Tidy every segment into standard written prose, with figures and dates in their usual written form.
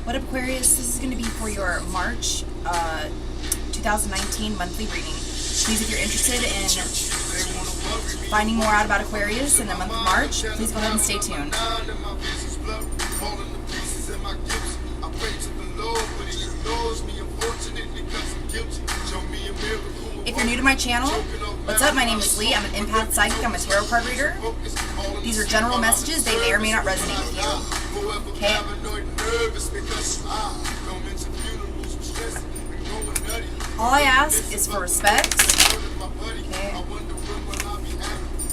What up, Aquarius? This is going to be for your March 2019 monthly reading. Please, if you're interested in finding more out about Aquarius in the month of March, please go ahead and stay tuned. If you're new to my channel, what's up? My name is Lee. I'm an empath psychic. I'm a tarot card reader. These are general messages. They may or may not resonate with you. Okay? All I ask is for respect. Okay?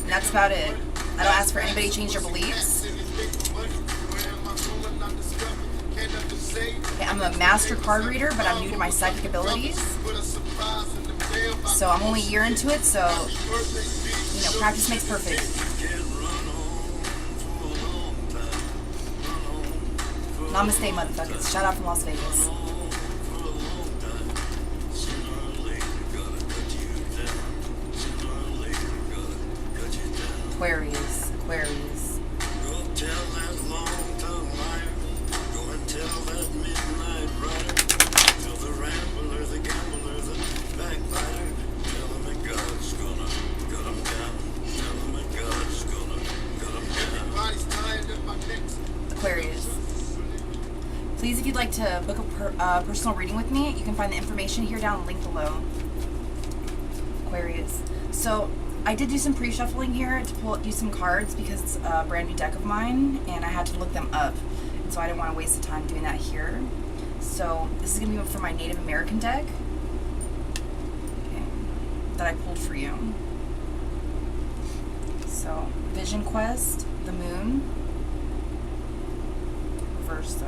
And that's about it. I don't ask for anybody to change their beliefs. Okay, I'm a master card reader, but I'm new to my psychic abilities. So I'm only a year into it, so, you know, practice makes perfect. Namaste, motherfuckers. Shout out from Las Vegas. Aquarius, Aquarius. Aquarius. Please, if you'd like to book a personal reading with me, you can find the information here down, link below. Aquarius. So, I did do some pre-shuffling here to use some cards because it's a brand new deck of mine, and I had to look them up. And so I didn't want to waste the time doing that here. So, this is going to be for my Native American deck. Okay, that I pulled for you. So, Vision Quest, the Moon. Reverse though.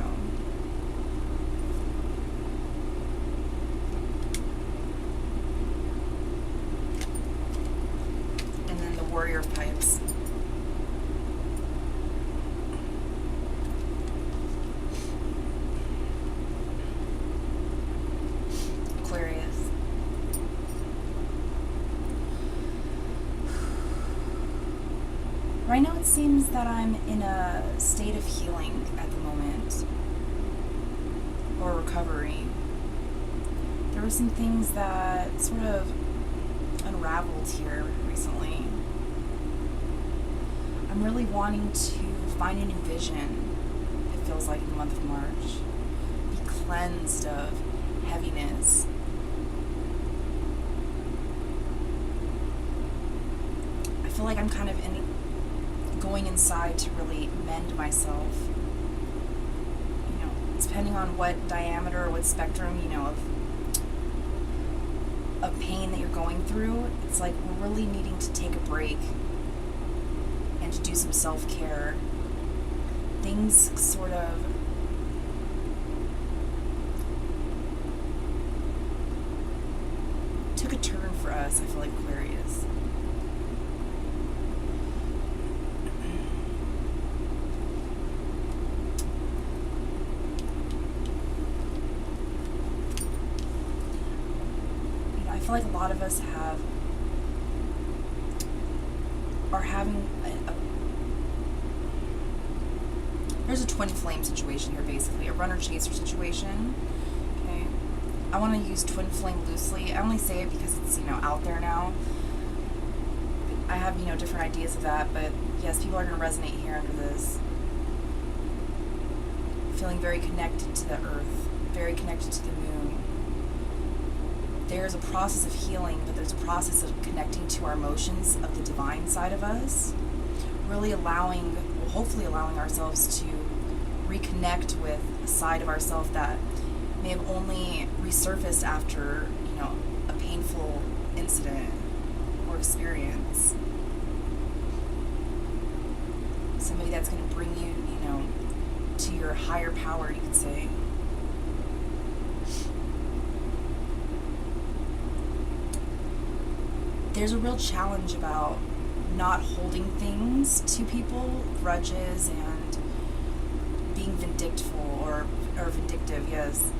And then the Warrior of Pipes. Aquarius. Right now it seems that I'm in a state of healing at the moment, or recovery. There were some things that sort of unraveled here recently. I'm really wanting to find a new vision, it feels like, in the month of March. Be cleansed of heaviness. I feel like I'm kind of going inside to really mend myself. You know, depending on what diameter or what spectrum, you know, of pain that you're going through, it's like we're really needing to take a break and to do some self-care. Things sort of took a turn for us, I feel like, Aquarius. I feel like a lot of us are having there's a twin flame situation here, basically, a runner-chaser situation. Okay, I want to use twin flame loosely. I only say it because it's, you know, out there now. I have, you know, different ideas of that, but yes, people are going to resonate here under this. Feeling very connected to the earth, very connected to the moon. There's a process of healing, but there's a process of connecting to our emotions of the divine side of us. Really allowing, well, hopefully allowing ourselves to reconnect with a side of ourselves that may have only resurfaced after, you know, a painful incident or experience. Somebody that's going to bring you, you know, to your higher power, you could say. There's a real challenge about not holding things to people, grudges, and being vindictful or vindictive, yes.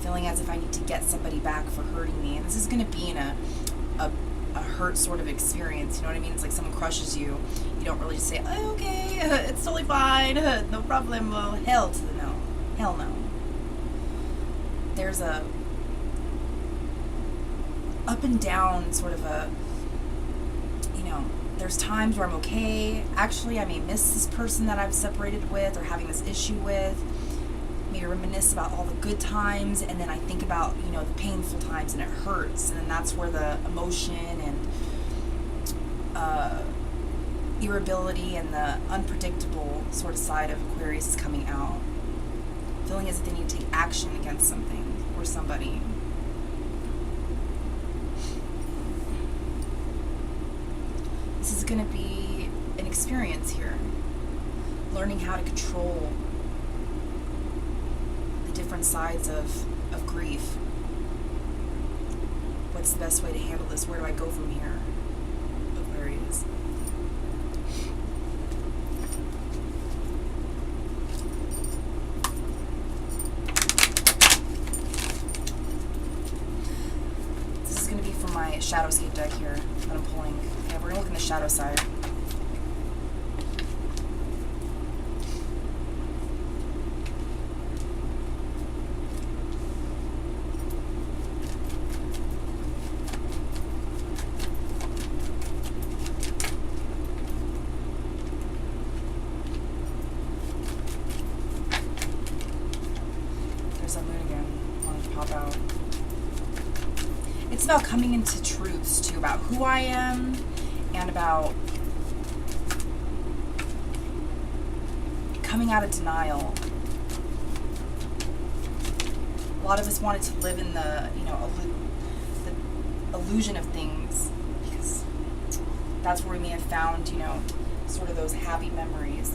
Feeling as if I need to get somebody back for hurting me. And this is going to be in a hurt sort of experience, you know what I mean? It's like someone crushes you. You don't really just say, oh, okay, it's totally fine, no problem. Well, hell to the no. Hell no. There's a up and down sort of a, there's times where I'm okay. Actually, I may miss this person that I've separated with or having this issue with. Maybe reminisce about all the good times, and then I think about, the painful times, and it hurts. And then that's where the emotion and irritability and the unpredictable sort of side of Aquarius is coming out. Feeling as if they need to take action against something or somebody. This is going to be an experience here. Learning how to control the different sides of grief. What's the best way to handle this? Where do I go from here? Aquarius. This is going to be from my Shadowscape deck here that I'm pulling. Okay, we're going to look in the shadow side. There's that moon again. Wanted to pop out. It's about coming into truths too, about who I am and about coming out of denial. A lot of us wanted to live in the illusion of things, because that's where we may have found, sort of those happy memories.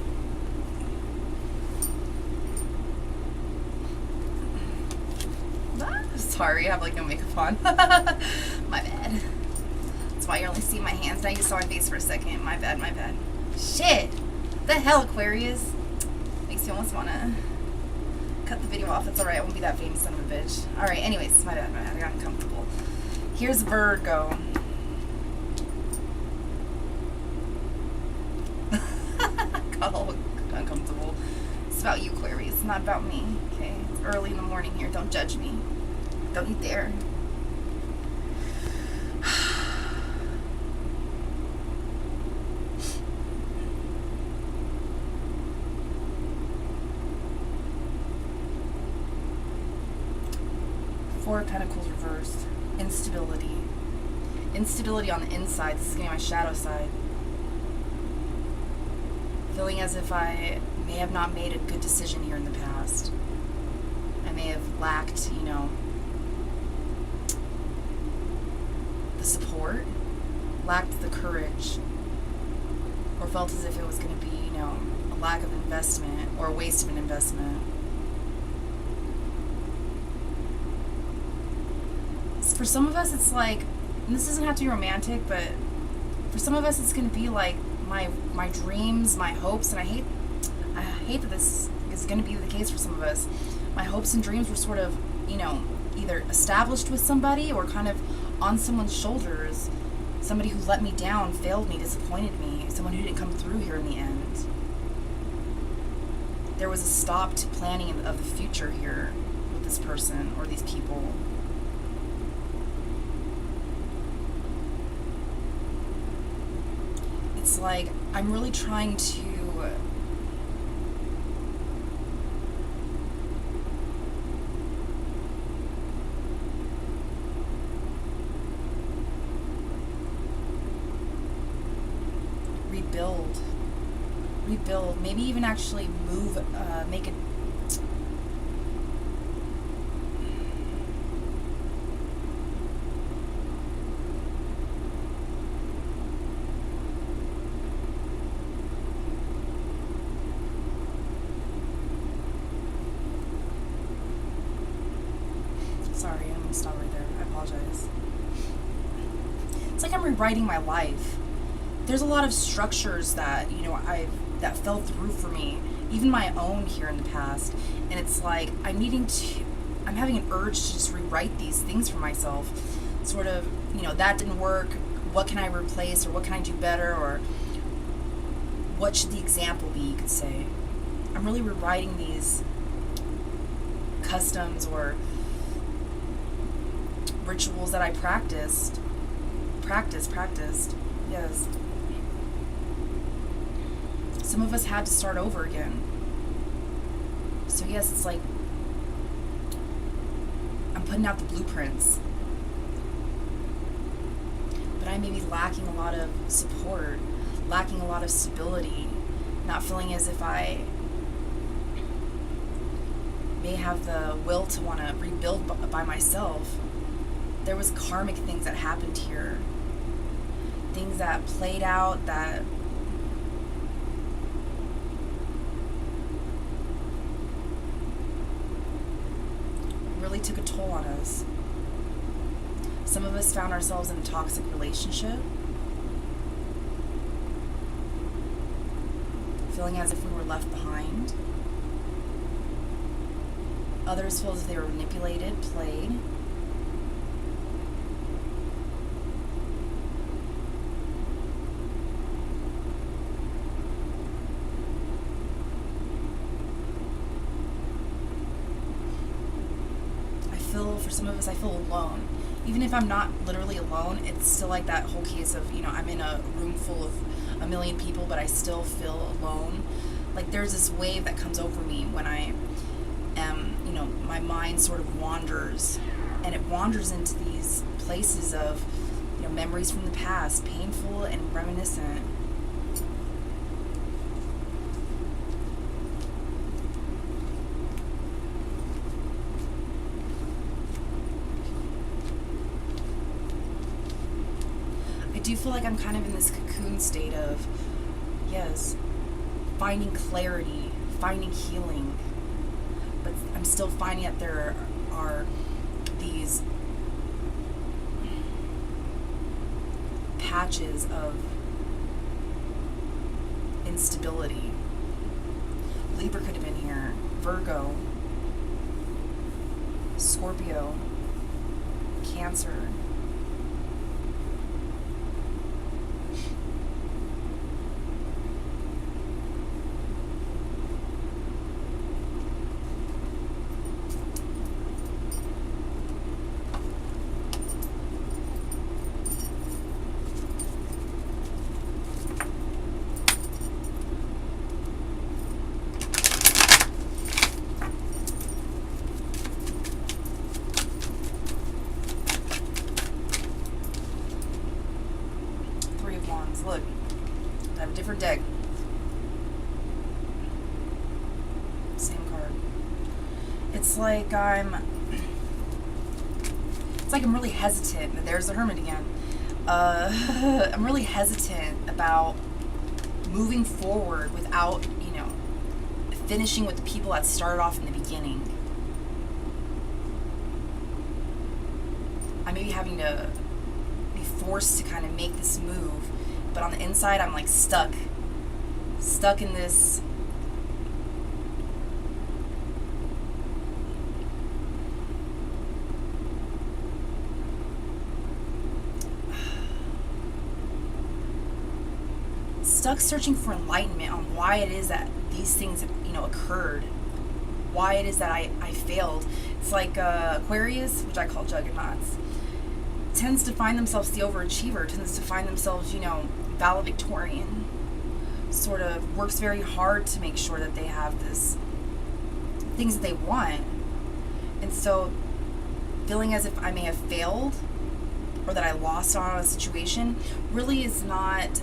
Sorry, I have no makeup on. My bad. That's why you only see my hands. Now you saw my face for a second. My bad, my bad. Shit! The hell, Aquarius? Makes me almost want to cut the video off. It's alright, I won't be that famous son of a bitch. Alright, anyways, my bad, I got uncomfortable. Here's Virgo. Got all uncomfortable. It's about you, Aquarius, not about me. Okay, it's early in the morning here. Don't judge me. Don't you dare. Four of Pentacles reversed. Instability. Instability on the inside. This is getting my shadow side. Feeling as if I may have not made a good decision here in the past. I may have lacked, the support, lacked the courage, or felt as if it was going to be, a lack of investment or a waste of an investment. For some of us, it's and this doesn't have to be romantic, but for some of us, it's going to be my dreams, my hopes, and I hate that this is going to be the case for some of us. My hopes and dreams were sort of, either established with somebody or kind of on someone's shoulders. Somebody who let me down, failed me, disappointed me, someone who didn't come through here in the end. There was a stop to planning of the future here with this person or these people. It's I'm really trying to rebuild, maybe even actually move, make it. Sorry, I'm gonna stop right there. I apologize. It's I'm rewriting my life. There's a lot of structures that, that fell through for me, even my own here in the past. And it's I'm having an urge to just rewrite these things for myself. Sort of, that didn't work. What can I replace, or what can I do better, or what should the example be, you could say. I'm really rewriting these customs or rituals that I practiced. Yes. Some of us had to start over again. So yes, it's like I'm putting out the blueprints. But I may be lacking a lot of support, lacking a lot of stability, not feeling as if I may have the will to want to rebuild by myself. There was karmic things that happened here. Things that played out that really took a toll on us. Some of us found ourselves in a toxic relationship, feeling as if we were left behind. Others feel as if they were manipulated, played. For some of us, I feel alone. Even if I'm not literally alone, it's still like that whole case of, I'm in a room full of a million people, but I still feel alone. Like there's this wave that comes over me when I am, my mind sort of wanders, and it wanders into these places of, memories from the past, painful and reminiscent. I do feel like I'm kind of in this cocoon state of, yes, finding clarity, finding healing, but I'm still finding that there are these patches of instability. Libra could have been here, Virgo, Scorpio, Cancer. Look, I have a different deck. Same card. It's like I'm really hesitant. There's the Hermit again. I'm really hesitant about moving forward without, finishing with the people that started off in the beginning. I may be having to be forced to kind of make this move. But on the inside, I'm like stuck in this searching for enlightenment on why it is that these things, occurred, why it is that I failed. It's like Aquarius, which I call juggernauts, tends to find themselves the overachiever, tends to find themselves, valedictorian, sort of works very hard to make sure that they have this things that they want. And so feeling as if I may have failed or that I lost on a situation really is not,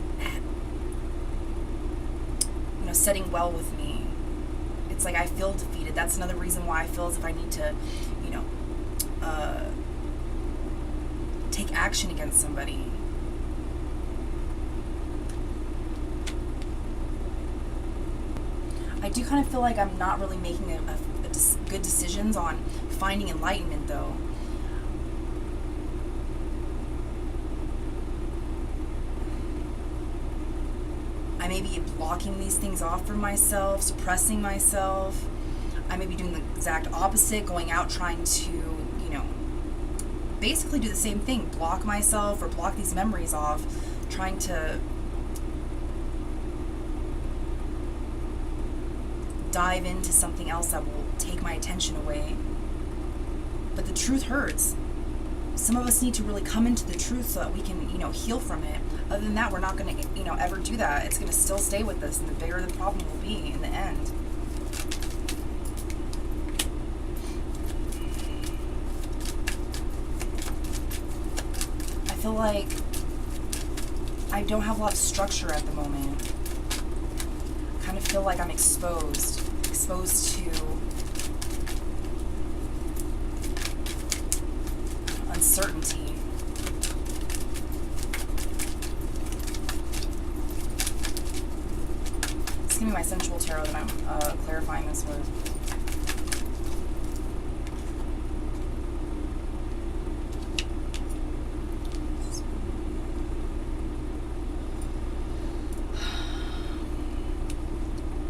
setting well with me. It's like I feel defeated. That's another reason why I feel as if I need to, take action against somebody. I do kind of feel like I'm not really making good decisions on finding enlightenment, though. I may be blocking these things off from myself, suppressing myself. I may be doing the exact opposite, going out trying to, basically do the same thing, block myself or block these memories off, trying to dive into something else that will take my attention away. But the truth hurts. Some of us need to really come into the truth so that we can, heal from it. Other than that, we're not going to, ever do that. It's going to still stay with us, and the bigger the problem will be in the end. I feel like I don't have a lot of structure at the moment. I kind of feel like I'm exposed to uncertainty. It's gonna be my sensual tarot that I'm clarifying this with.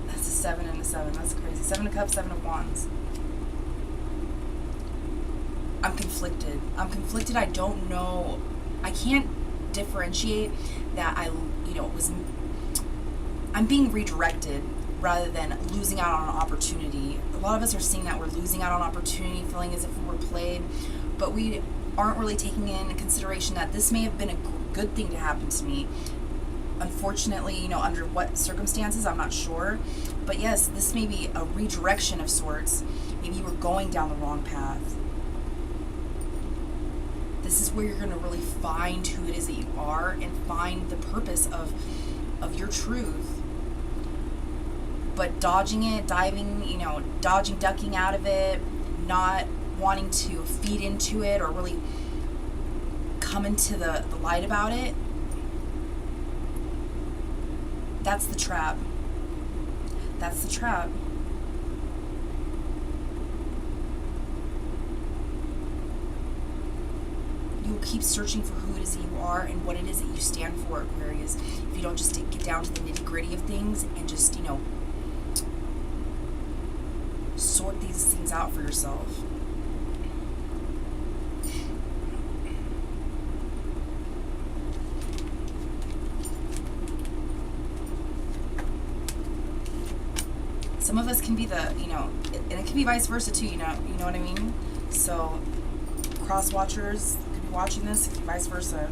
That's a 7 and a 7. That's crazy. 7 of Cups, 7 of Wands. I'm conflicted. I don't know. I can't differentiate that I'm being redirected rather than losing out on an opportunity. A lot of us are seeing that we're losing out on opportunity, feeling as if we were played, but we aren't really taking into consideration that this may have been a good thing to happen to me. Unfortunately, under what circumstances, I'm not sure. But yes, this may be a redirection of sorts. Maybe you were going down the wrong path. This is where you're going to really find who it is that you are and find the purpose of your truth. But dodging it, ducking out of it, not wanting to feed into it or really come into the light about it, that's the trap. That's the trap. You'll keep searching for who it is that you are and what it is that you stand for, Aquarius, if you don't just get down to the nitty-gritty of things and just, sort these things out for yourself. Some of us can be and it can be vice versa too, you know what I mean? So, cross-watchers could be watching this, it could be vice versa.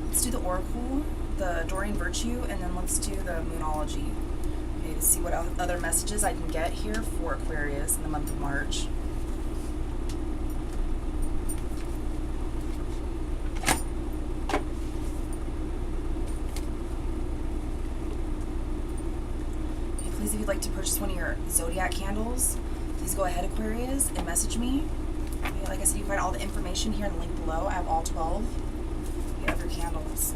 Let's do the Oracle, the Dorian Virtue, and then let's do the Moonology. Okay, to see what other messages I can get here for Aquarius in the month of March. Okay, please, if you'd like to purchase one of your zodiac candles, please go ahead, Aquarius, and message me. Okay, like I said, you can find all the information here in the link below. I have all 12 of your candles,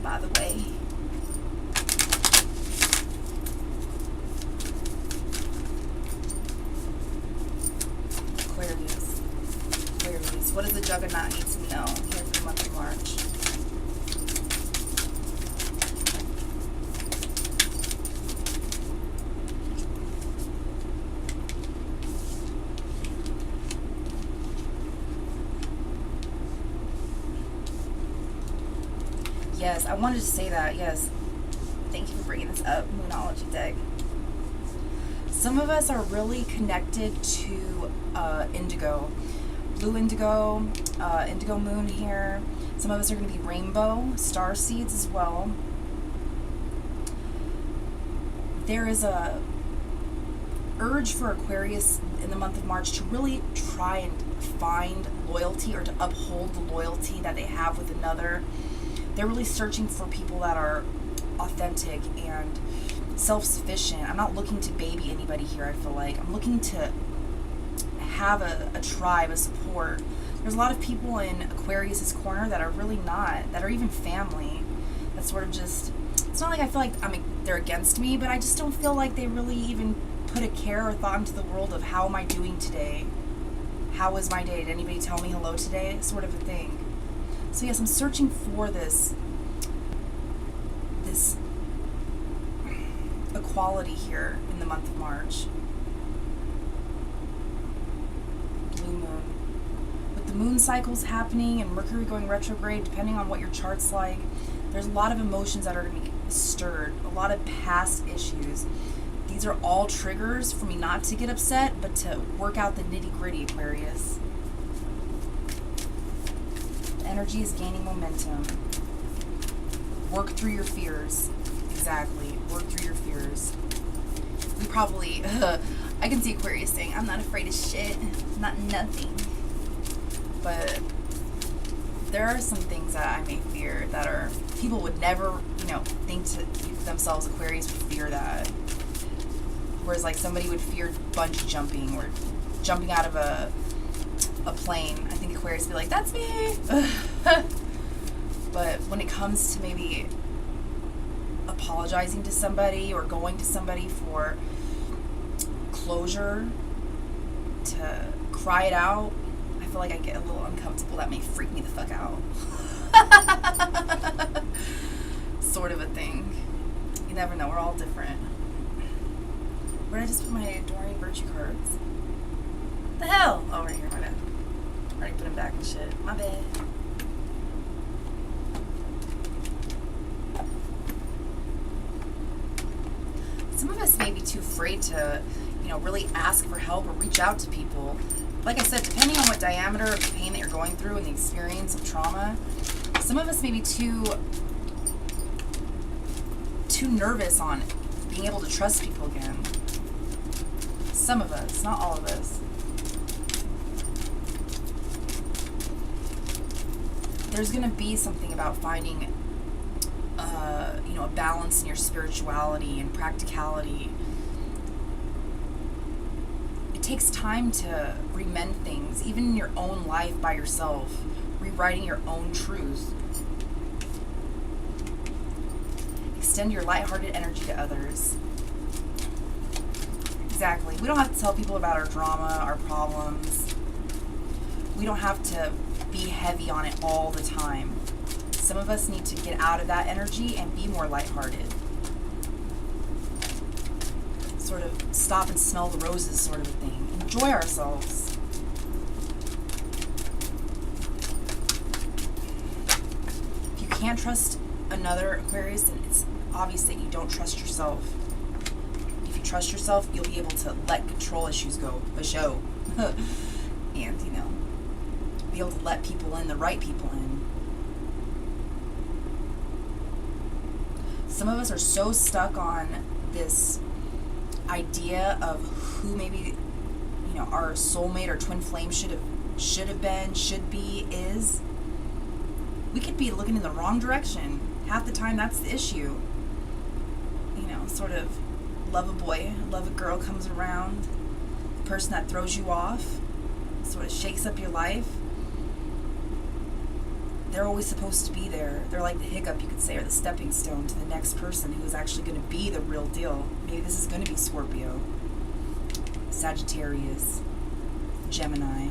by the way. Aquarius, what does the Juggernaut need to know here for the month of March? Yes, I wanted to say that. Yes. Thank you for bringing this up, Moonology deck. Some of us are really connected to indigo. Blue indigo, indigo moon here. Some of us are going to be rainbow, star seeds as well. There is a urge for Aquarius in the month of March to really try and find loyalty or to uphold the loyalty that they have with another. They're really searching for people that are authentic and self-sufficient. I'm not looking to baby anybody here, I feel like. I'm looking to have a tribe, a support. There's a lot of people in Aquarius's corner that are really not, that are even family. That sort of just, it's not like I feel like they're against me, but I just don't feel like they really even put a care or thought into the world of how am I doing today? How was my day? Did anybody tell me hello today? Sort of a thing. So yes, I'm searching for this quality here in the month of March. Blue moon. With the moon cycles happening and Mercury going retrograde, depending on what your chart's like, there's a lot of emotions that are going to be stirred, a lot of past issues. These are all triggers for me not to get upset, but to work out the nitty-gritty, Aquarius. The energy is gaining momentum. Work through your fears. Exactly. Work through your fears. We probably, I can see Aquarius saying, I'm not afraid of shit. Not nothing. But there are some things that I may fear that are, people would never, think to themselves, Aquarius would fear that. Whereas like somebody would fear bungee jumping or jumping out of a plane. I think Aquarius would be like, that's me. But when it comes to maybe apologizing to somebody or going to somebody for closure, to cry it out, I feel like I get a little uncomfortable. That may freak me the fuck out. Sort of a thing. You never know. We're all different. Where did I just put my Doreen Virtue cards? The hell? Oh, right here. My bad. Already put them back and shit. My bad. Some of us may be too afraid to, really ask for help or reach out to people. Like I said, depending on what diameter of the pain that you're going through and the experience of trauma, some of us may be too nervous on being able to trust people again. Some of us, not all of us. There's going to be something about finding a balance in your spirituality and practicality. It takes time to remend things, even in your own life by yourself, rewriting your own truth. Extend your lighthearted energy to others. Exactly. We don't have to tell people about our drama, our problems. We don't have to be heavy on it all the time. Some of us need to get out of that energy and be more lighthearted. Sort of stop and smell the roses sort of a thing. Enjoy ourselves. If you can't trust another Aquarius, then it's obvious that you don't trust yourself. If you trust yourself, you'll be able to let control issues go, and, be able to let people in, the right people in. Some of us are so stuck on this idea of who maybe, our soulmate or twin flame should have been, should be, is. We could be looking in the wrong direction. Half the time, that's the issue. Sort of love a boy, love a girl comes around. The person that throws you off, sort of shakes up your life. They're always supposed to be there. They're like the hiccup, you could say, or the stepping stone to the next person who is actually going to be the real deal. Maybe this is going to be Scorpio, Sagittarius, Gemini.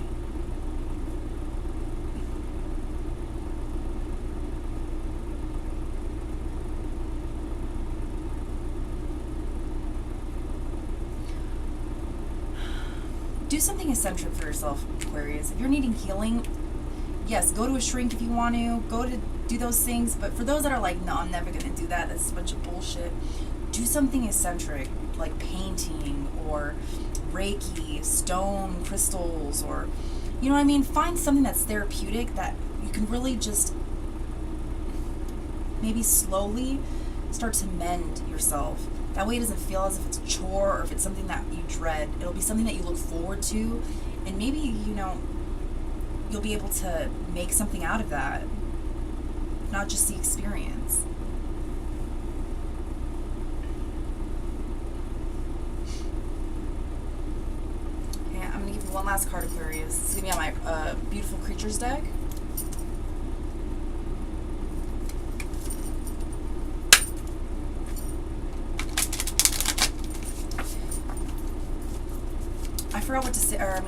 Do something eccentric for yourself, Aquarius. If you're needing healing, yes, go to a shrink if you want to. Go to do those things. But for those that are like, no, I'm never going to do that. That's a bunch of bullshit. Do something eccentric, like painting or Reiki, stone crystals, or, Find something that's therapeutic that you can really just maybe slowly start to mend yourself. That way it doesn't feel as if it's a chore or if it's something that you dread. It'll be something that you look forward to, and maybe, you'll be able to make something out of that, not just the experience. Okay, I'm going to give you one last card, Aquarius. It's going to be on my Beautiful Creatures deck. I forgot what to say, I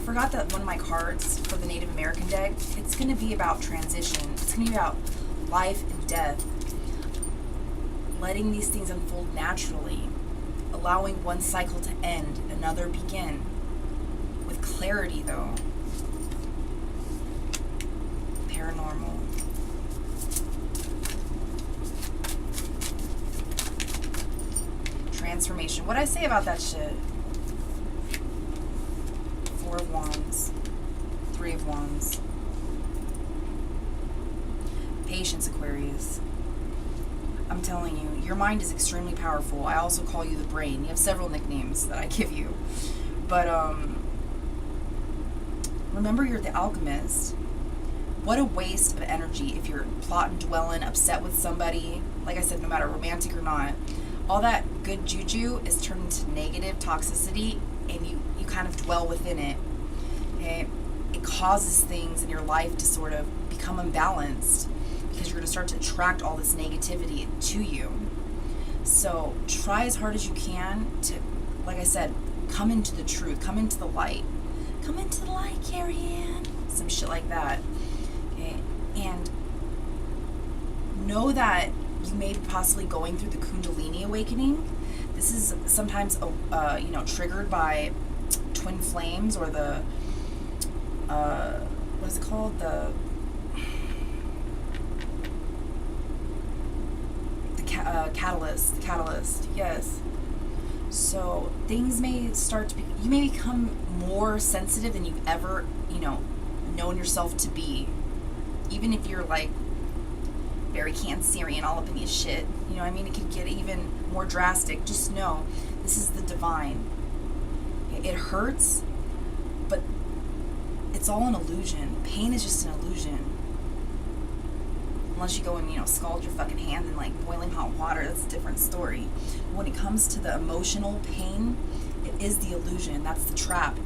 forgot that one of my cards for the Native American deck, it's going to be about transition. It's going to be about life and death. letting these things unfold naturally, allowing one cycle to end, another begin. With clarity, though. Paranormal. Transformation. What'd I say about that shit? Four of Wands. Three of Wands. Patience, Aquarius. I'm telling you, your mind is extremely powerful. I also call you the brain. You have several nicknames that I give you. But, remember, you're the alchemist. What a waste of energy if you're plotting, dwelling, upset with somebody. Like I said, no matter romantic or not. All that good juju is turned into negative toxicity, and you kind of dwell within it. Okay? It causes things in your life to sort of become unbalanced, because you're going to start to attract all this negativity to you. So try as hard as you can to, like I said, come into the truth, come into the light. Come into the light, Carrie Ann. Some shit like that. Okay? And know that you may be possibly going through the Kundalini awakening. This is sometimes, triggered by twin flames, or the, what is it called? The catalyst, yes. So things may start to be, you may become more sensitive than you've ever, known yourself to be. Even if you're like very Cancerian, all up in your shit. You know what I mean? It could get even more drastic. Just know, this is the divine. It hurts, but it's all an illusion. Pain is just an illusion. Unless you go and, scald your fucking hand in like boiling hot water, that's a different story. When it comes to the emotional pain, it is the illusion. That's the trap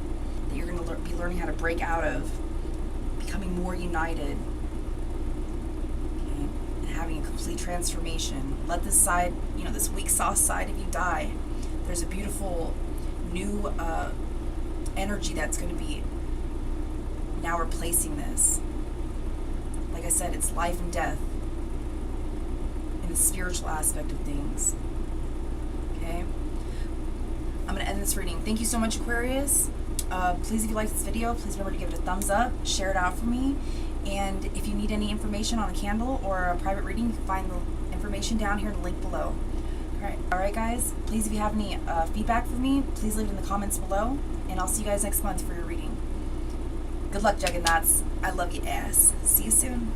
that you're going to be learning how to break out of, becoming more united, okay, and having a complete transformation. Let this side, this weak sauce side of you die. There's a beautiful new energy that's going to be now replacing this. Like I said, it's life and death in the spiritual aspect of things. Okay? I'm going to end this reading. Thank you so much, Aquarius. Please, if you like this video, please remember to give it a thumbs up, share it out for me, and if you need any information on a candle or a private reading, you can find the information down here in the link below. Alright guys, please, if you have any feedback for me, please leave it in the comments below, and I'll see you guys next month for your reading. Good luck, Juggernauts. I love you ass. See you soon.